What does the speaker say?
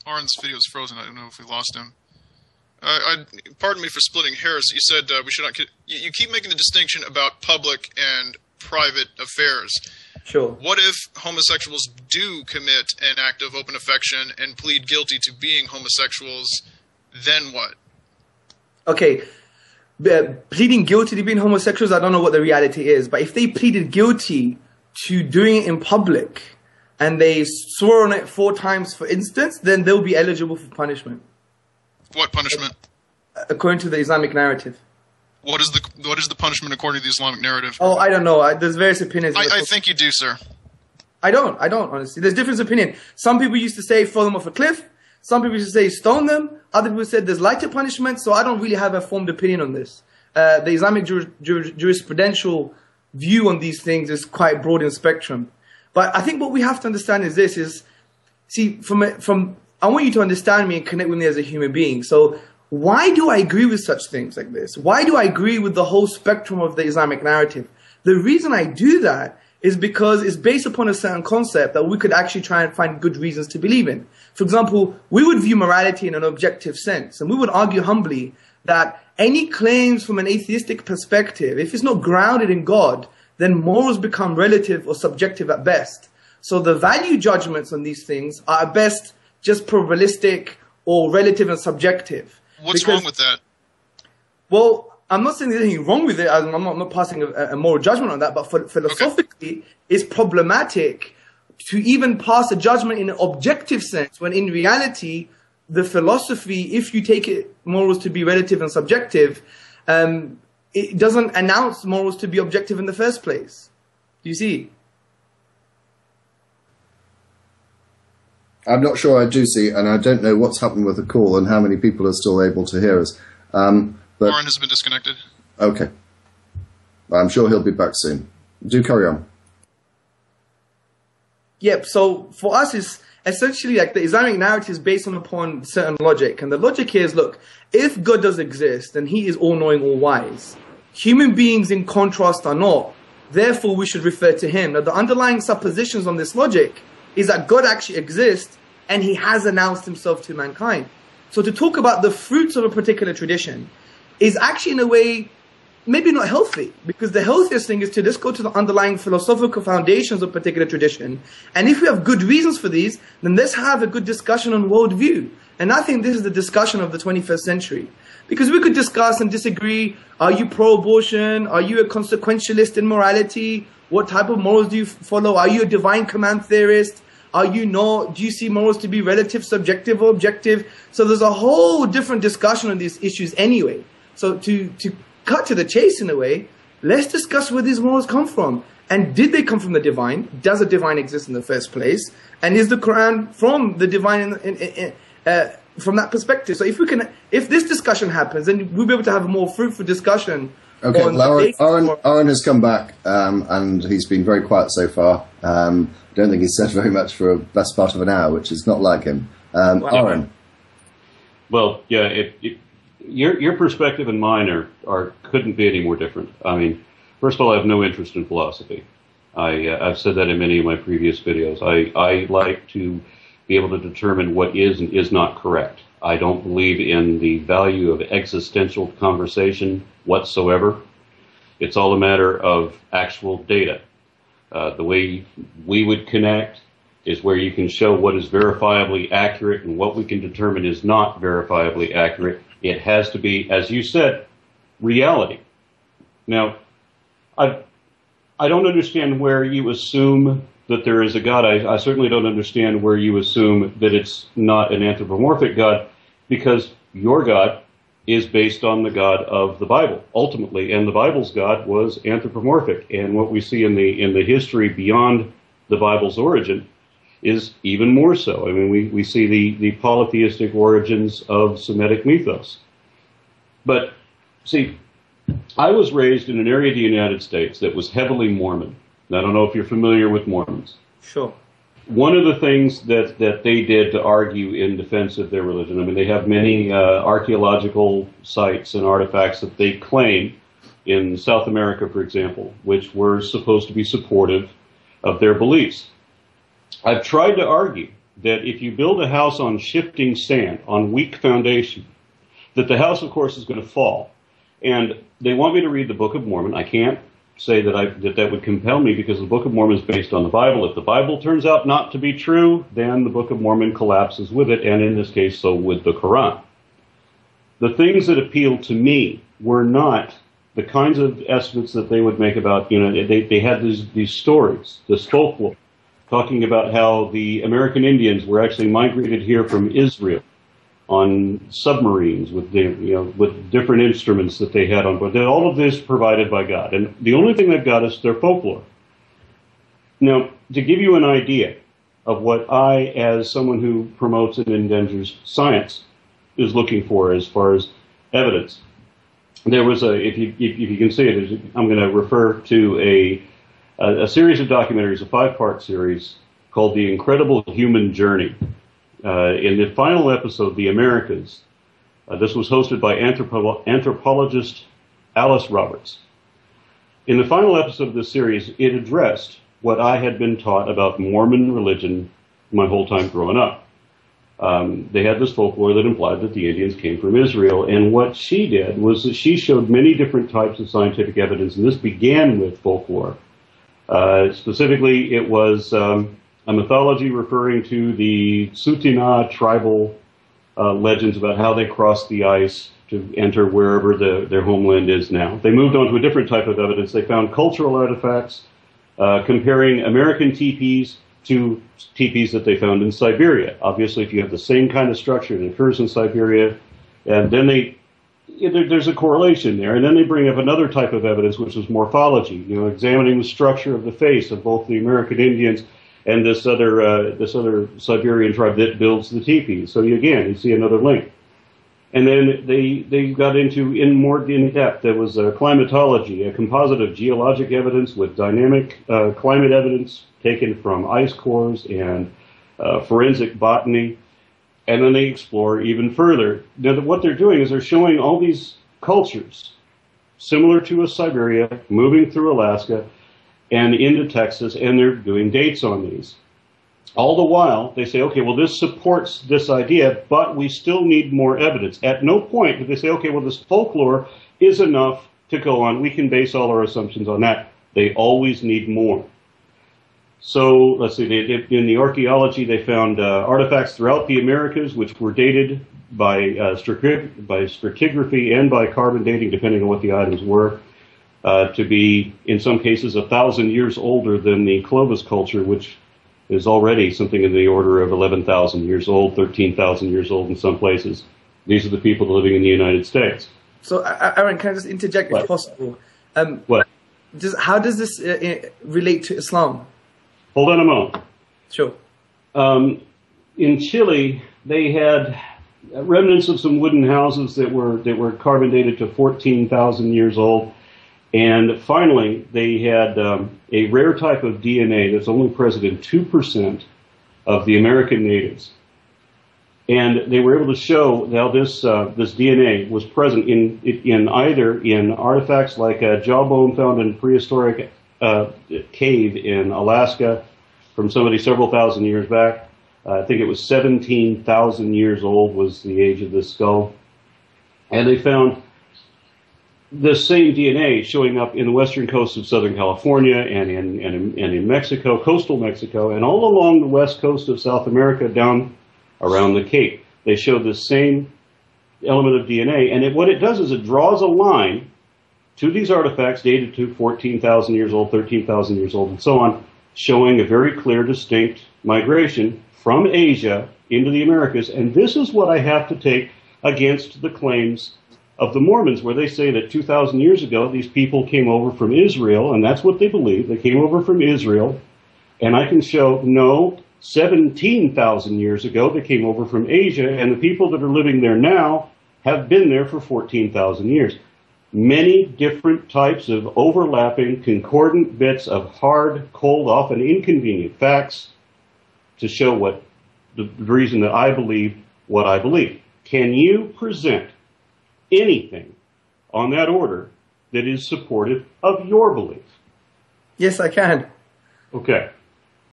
Aaron's video is frozen. I don't know if we lost him. Pardon me for splitting hairs. You said we should not. You keep making the distinction about public and private affairs. Sure. What if homosexuals do commit an act of open affection and plead guilty to being homosexuals? Then what? Okay. Pleading guilty to being homosexuals, I don't know what the reality is. But if they pleaded guilty to doing it in public and they swore on it 4 times, for instance, then they'll be eligible for punishment. What punishment? According to the Islamic narrative. What is the punishment according to the Islamic narrative? Oh, I don't know. There's various opinions. I think you do, sir. I don't, honestly. There's different opinion. Some people used to say throw them off a cliff. Some people used to say stone them. Other people said there's lighter punishment. So I don't really have a formed opinion on this. The Islamic jurisprudential view on these things is quite broad in spectrum. But I think what we have to understand is this is, see, I want you to understand me and connect with me as a human being. So why do I agree with such things like this? Why do I agree with the whole spectrum of the Islamic narrative? The reason I do that is because it's based upon a certain concept that we could actually try and find good reasons to believe in. For example, we would view morality in an objective sense, and we would argue humbly that any claims from an atheistic perspective, if it's not grounded in God, then morals become relative or subjective at best. So the value judgments on these things are at best just probabilistic or relative and subjective. What's wrong with that? Well, I'm not saying there's anything wrong with it. I'm not passing a moral judgment on that. But philosophically, it's problematic to even pass a judgment in an objective sense when in reality, the philosophy, if you take it morals to be relative and subjective, it doesn't announce morals to be objective in the first place. Do you see? I'm not sure I do see, and I don't know what's happened with the call and how many people are still able to hear us. But Warren has been disconnected. Okay. I'm sure he'll be back soon. Do carry on. Yep, so for us, it's essentially like the Islamic narrative is based upon certain logic. And the logic here is, look, if God does exist, then he is all-knowing, all-wise. Human beings, in contrast, are not. Therefore, we should refer to him. Now, the underlying suppositions on this logic is that God actually exists and he has announced himself to mankind. So to talk about the fruits of a particular tradition is actually in a way maybe not healthy, because the healthiest thing is to just go to the underlying philosophical foundations of a particular tradition. And if we have good reasons for these, then let's have a good discussion on worldview. And I think this is the discussion of the 21st century. Because we could discuss and disagree, are you pro-abortion? Are you a consequentialist in morality? What type of morals do you follow? Are you a divine command theorist? Are you not? Do you see morals to be relative, subjective, or objective? So there's a whole different discussion on these issues anyway. So to cut to the chase in a way, let's discuss where these morals come from. And did they come from the divine? Does a divine exist in the first place? And is the Quran from the divine from that perspective? So if this discussion happens, then we'll be able to have a more fruitful discussion. Okay, Aaron has come back, and he's been very quiet so far. I don't think he's said very much for a best part of an hour, which is not like him. Aaron. Well, yeah, your perspective and mine couldn't be any more different. I mean, first of all, I have no interest in philosophy. I've said that in many of my previous videos. I like to be able to determine what is and is not correct. I don't believe in the value of existential conversation whatsoever. It's all a matter of actual data. The way we would connect is where you can show what is verifiably accurate and what we can determine is not verifiably accurate. It has to be, as you said, reality. Now, I don't understand where you assume that there is a God. I certainly don't understand where you assume that it's not an anthropomorphic God, because your God is based on the God of the Bible, ultimately, and the Bible's God was anthropomorphic. And what we see in the history beyond the Bible's origin is even more so. I mean, we see the polytheistic origins of Semitic mythos. But, see, I was raised in an area of the United States that was heavily Mormon. And I don't know if you're familiar with Mormons. Sure. One of the things that they did to argue in defense of their religion, I mean, they have many archaeological sites and artifacts that they claim in South America, for example, which were supposed to be supportive of their beliefs. I've tried to argue that if you build a house on shifting sand, on weak foundation, that the house, of course, is going to fall. And they want me to read the Book of Mormon. I can't say that would compel me, because the Book of Mormon is based on the Bible. If the Bible turns out not to be true, then the Book of Mormon collapses with it, and in this case, so would the Quran. The things that appealed to me were not the kinds of estimates that they would make about, they had these stories, this folklore, talking about how the American Indians were actually migrated here from Israel on submarines with different instruments that they had on board. All of this provided by God. And the only thing they've got is their folklore. Now, to give you an idea of what I, as someone who promotes and endangers science, is looking for as far as evidence, there was if you can see it, I'm going to refer to a series of documentaries, a 5-part series called The Incredible Human Journey. In the final episode, The Americas, this was hosted by anthropologist Alice Roberts. In the final episode of this series, it addressed what I had been taught about Mormon religion my whole time growing up. They had this folklore that implied that the Indians came from Israel, and what she did was that she showed many different types of scientific evidence, and this began with folklore. Specifically, it was a mythology referring to the Tsuut'ina tribal legends about how they crossed the ice to enter wherever their homeland is now. They moved on to a different type of evidence. They found cultural artifacts comparing American teepees to teepees that they found in Siberia. Obviously, if you have the same kind of structure that occurs in Siberia, and then there's a correlation there. And then they bring up another type of evidence, which is morphology, examining the structure of the face of both the American Indians and this other Siberian tribe that builds the teepees. So you see another link. And then they got into more in depth. There was climatology, a composite of geologic evidence with dynamic climate evidence taken from ice cores and forensic botany. And then they explore even further. Now, what they're doing is they're showing all these cultures similar to a Siberia, moving through Alaska and into Texas, and they're doing dates on these. All the while, they say, okay, well, this supports this idea, but we still need more evidence. At no point do they say, okay, well, this folklore is enough to go on. We can base all our assumptions on that. They always need more. So, let's see, in the archaeology, they found artifacts throughout the Americas, which were dated by stratigraphy and by carbon dating, depending on what the items were, to be, in some cases, 1,000 years older than the Clovis culture, which is already something in the order of 11,000 years old, 13,000 years old in some places. These are the people living in the United States. So, Aaron, can I just interject if possible? What? How does this relate to Islam? Hold on a moment. Sure. In Chile, they had remnants of some wooden houses that were carbon dated to 14,000 years old. And finally, they had a rare type of DNA that's only present in 2% of the American natives. And they were able to show how this DNA was present in artifacts like a jawbone found in prehistoric cave in Alaska from somebody several thousand years back. I think it was 17,000 years old was the age of this skull. And they found the same DNA showing up in the western coast of Southern California and in Mexico, coastal Mexico, and all along the west coast of South America down around the Cape. They showed the same element of DNA, and what it does is it draws a line to these artifacts dated to 14,000 years old, 13,000 years old, and so on, showing a very clear, distinct migration from Asia into the Americas. And this is what I have to take against the claims of the Mormons, where they say that 2,000 years ago, these people came over from Israel, and that's what they believe. They came over from Israel, and I can show, no, 17,000 years ago, they came over from Asia, and the people that are living there now have been there for 14,000 years. Many different types of overlapping, concordant bits of hard, cold, often inconvenient facts to show what the reason that I believe what I believe. Can you present anything on that order that is supportive of your belief? Yes, I can. Okay.